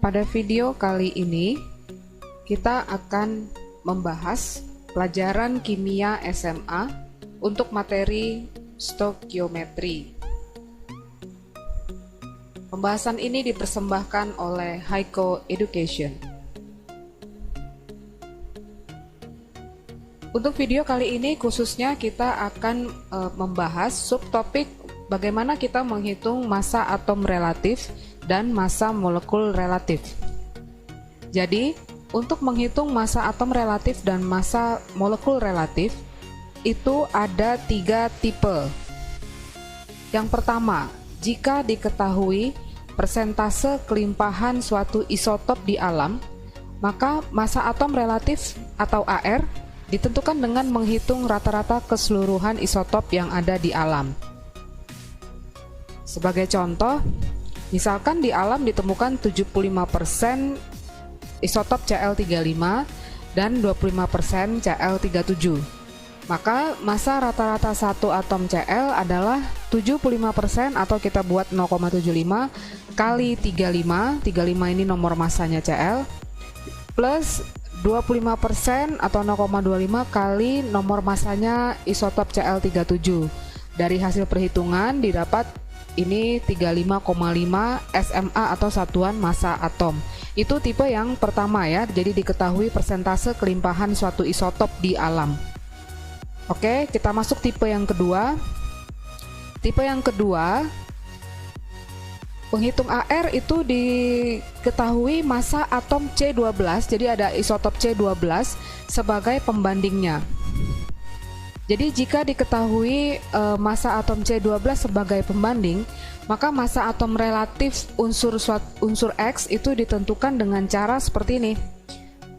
Pada video kali ini kita akan membahas pelajaran kimia SMA untuk materi stokiometri. Pembahasan ini dipersembahkan oleh Haiko Education. Untuk video kali ini khususnya kita akan membahas subtopik bagaimana kita menghitung massa atom relatif dan massa molekul relatif. Jadi, untuk menghitung massa atom relatif dan massa molekul relatif, itu ada 3 tipe. Yang pertama, jika diketahui persentase kelimpahan suatu isotop di alam, maka massa atom relatif atau AR ditentukan dengan menghitung rata-rata keseluruhan isotop yang ada di alam. Sebagai contoh, misalkan di alam ditemukan 75% isotop Cl35 dan 25% Cl37. Maka massa rata-rata satu atom Cl adalah 75% atau kita buat 0,75 kali 35. 35 ini nomor massanya Cl plus 25% atau 0,25 kali nomor massanya isotop Cl37. Dari hasil perhitungan didapat ini 35,5 SMA atau satuan massa atom. Itu tipe yang pertama ya, jadi diketahui persentase kelimpahan suatu isotop di alam. Oke, kita masuk tipe yang kedua. Tipe yang kedua, penghitung AR itu diketahui massa atom C12, jadi ada isotop C12 sebagai pembandingnya. Jadi jika diketahui massa atom C12 sebagai pembanding, maka massa atom relatif unsur X itu ditentukan dengan cara seperti ini.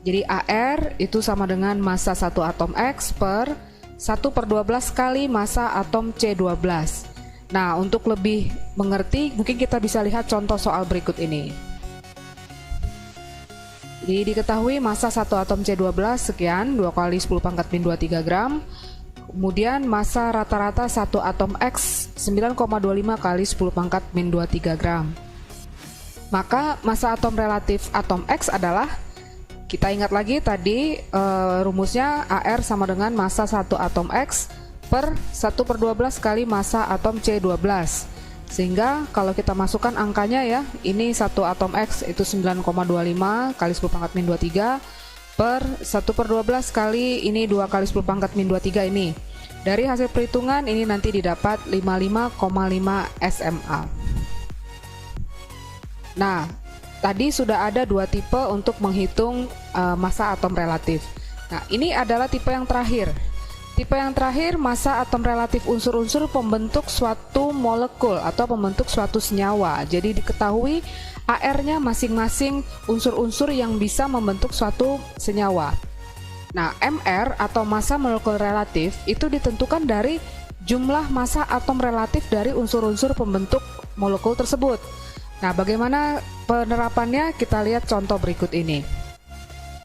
Jadi AR itu sama dengan massa satu atom X per 1/12 kali massa atom C12. Nah, untuk lebih mengerti, mungkin kita bisa lihat contoh soal berikut ini. Jadi diketahui massa satu atom C12 sekian, 2 kali 10 pangkat min 23 gram. Kemudian massa rata-rata satu atom X 9,25 kali 10 pangkat min 23 gram. Maka massa atom relatif atom X adalah, kita ingat lagi tadi rumusnya AR sama dengan massa satu atom X per 1/12 kali massa atom C12. Sehingga kalau kita masukkan angkanya ya, ini satu atom X itu 9,25 kali 10 pangkat min 23 per 1/12 kali ini 2 kali 10 pangkat min 23 ini. Dari hasil perhitungan ini nanti didapat 55,5 SMA. Nah, tadi sudah ada 2 tipe untuk menghitung massa atom relatif. Nah, ini adalah tipe yang terakhir. Tipe yang terakhir, massa atom relatif unsur-unsur pembentuk suatu molekul atau pembentuk suatu senyawa. Jadi diketahui AR-nya masing-masing unsur-unsur yang bisa membentuk suatu senyawa. Nah, MR atau massa molekul relatif itu ditentukan dari jumlah massa atom relatif dari unsur-unsur pembentuk molekul tersebut. Nah, bagaimana penerapannya? Kita lihat contoh berikut ini.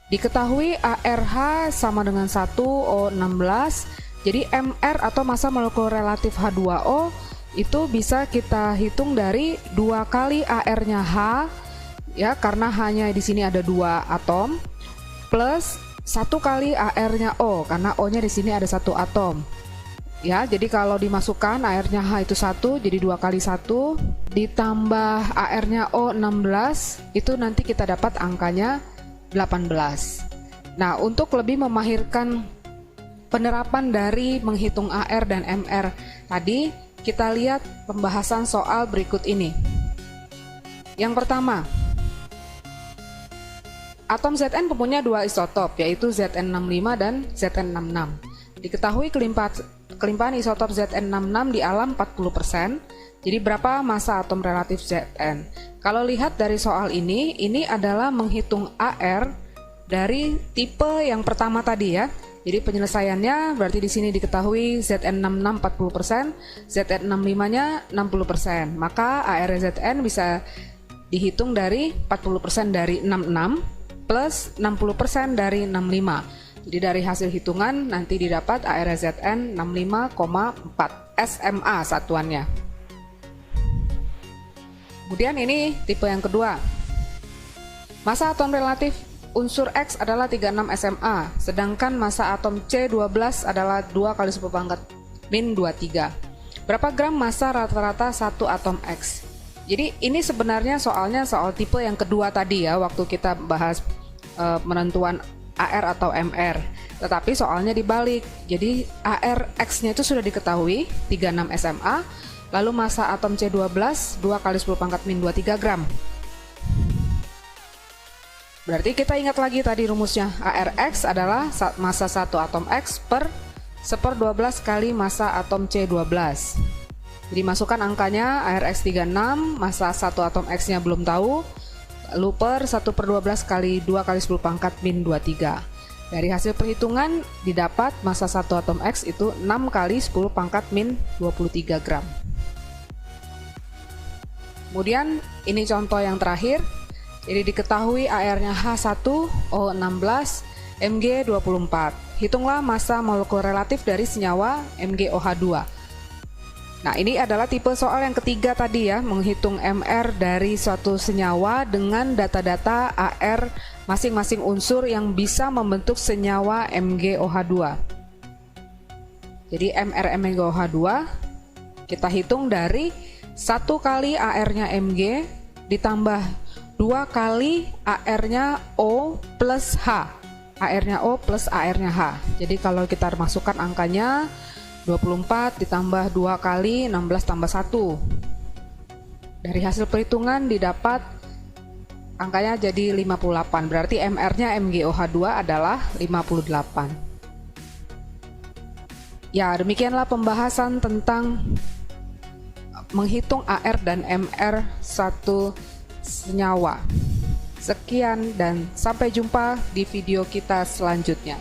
Diketahui ARH sama dengan 1O16, jadi MR atau massa molekul relatif H2O itu bisa kita hitung dari 2 kali AR-nya H, ya, karena hanya di sini ada 2 atom, plus 1 kali AR-nya O, karena O-nya di sini ada 1 atom. Ya, jadi kalau dimasukkan AR-nya H itu 1, jadi 2 kali 1, ditambah AR-nya O 16, itu nanti kita dapat angkanya 18. Nah, untuk lebih memahirkan penerapan dari menghitung AR dan MR tadi, kita lihat pembahasan soal berikut ini. Yang pertama, atom Zn mempunyai 2 isotop, yaitu Zn65 dan Zn66. Diketahui kelimpahan isotop Zn66 di alam 40%. Jadi berapa massa atom relatif Zn? Kalau lihat dari soal ini adalah menghitung AR dari tipe yang pertama tadi ya. Jadi penyelesaiannya berarti di sini diketahui Zn66 40%, Zn65-nya 60%. Maka AR Zn bisa dihitung dari 40% dari 66 plus 60% dari 65. Jadi dari hasil hitungan nanti didapat AR Zn 65,4 SMA satuannya. Kemudian ini tipe yang kedua. Massa atom relatif unsur X adalah 36 SMA, sedangkan massa atom C12 adalah 2 kali 10 pangkat min 23. Berapa gram massa rata-rata satu atom X? Jadi ini sebenarnya soalnya soal tipe yang kedua tadi ya, waktu kita bahas penentuan AR atau MR. Tetapi soalnya dibalik. Jadi AR X-nya itu sudah diketahui 36 SMA, lalu massa atom C12 2 kali 10 pangkat min 23 gram. Berarti kita ingat lagi tadi rumusnya, ARX adalah massa satu atom X per 1/12 kali massa atom C12. Jadi masukkan angkanya, ARX 36, massa satu atom X nya belum tahu, lalu per 1/12 kali 2 kali 10 pangkat min 23. Dari hasil perhitungan didapat massa satu atom X itu 6 kali 10 pangkat min 23 gram. Kemudian ini contoh yang terakhir. Jadi diketahui AR-nya H1O16, Mg24. Hitunglah massa molekul relatif dari senyawa MgOH2. Nah, ini adalah tipe soal yang ketiga tadi ya, menghitung MR dari suatu senyawa dengan data-data AR masing-masing unsur yang bisa membentuk senyawa MgOH2. Jadi MR MgOH2 kita hitung dari 1 kali AR-nya Mg ditambah 2 kali AR-nya O plus H. AR-nya O plus AR-nya H. Jadi kalau kita masukkan angkanya 24 ditambah 2 kali 16 tambah 1. Dari hasil perhitungan didapat angkanya jadi 58. Berarti MR-nya MgOH2 adalah 58. Ya, demikianlah pembahasan tentang menghitung AR dan MR satu senyawa. Sekian dan sampai jumpa di video kita selanjutnya.